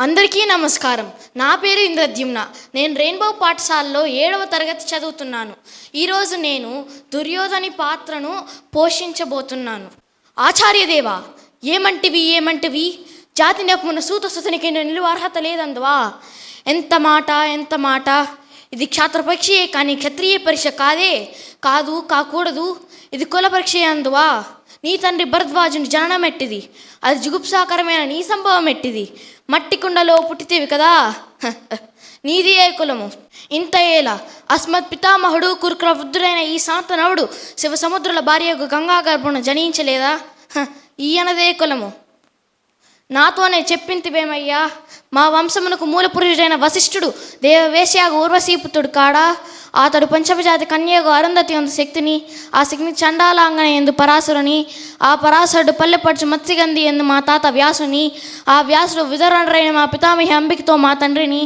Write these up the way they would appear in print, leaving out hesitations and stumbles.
అందరికీ నమస్కారం. నా పేరు ఇంద్రద్యుమ్న. నేను రెయిన్బో పాఠశాలలో 7వ తరగతి చదువుతున్నాను. ఈరోజు నేను దుర్యోధని పాత్రను పోషించబోతున్నాను. ఆచార్యదేవా, ఏమంటివి జాతి నెప్పున సూత సుతనికి నిలువ అర్హత లేదందువా? ఎంత మాట! ఇది క్షాత్ర పరీక్షయే కానీ క్షత్రియ పరీక్ష కాకూడదు. ఇది కుల పరీక్ష అందువా? నీ తండ్రి భరద్వాజుని జననం ఎట్టిది, అది జుగుప్సాకరమైన నీ సంభవం ఎట్టిది. మట్టి కుండలో పుట్టితేవి కదా, నీది ఏ కులము? ఇంత ఏలా అస్మత్ పితామహుడు కురుకులవృద్ధుడైన ఈ శాంతనవుడు శివ సముద్రుల భార్యకు గంగా గర్భును జనించలేదా? ఈయనదే కులము. నాతోనే చెప్పింతివేమయ్యా, మా వంశమునకు మూల పురుషుడైన వశిష్ఠుడు దేవవేశ్యాగు ఊర్వశీపుతుడు కాడా? అతడు పంచమజాతి కన్యకు అరుంధతి అందు శక్తిని, ఆ శక్తిని చండాలాంగన ఎందు పరాశురని, ఆ పరాశరుడు పల్లెపడుచు మత్స్యగంధి ఎందు మా తాత వ్యాసుని, ఆ వ్యాసుడు విదరణరైన మా పితామహి అంబికతో మా తండ్రిని,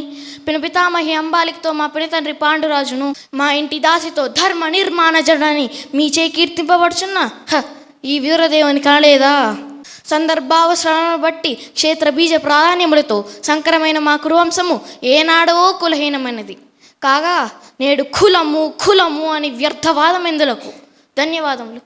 పితామహి అంబాలికతో మా పినతండ్రి పాండురాజును, మా ఇంటి దాసితో ధర్మ నిర్మాణ జడని మీ చే కీర్తింపబడుచున్న ఈ వీరదేవుని కనలేదా? సందర్భావసరాలను బట్టి క్షేత్ర బీజ ప్రాధాన్యములతో సంకరమైన మా కురువంశము ఏనాడో కులహీనమైనది కాగా నేడు కులము అని వ్యర్థవాదం ఎందులకు? ధన్యవాదములు.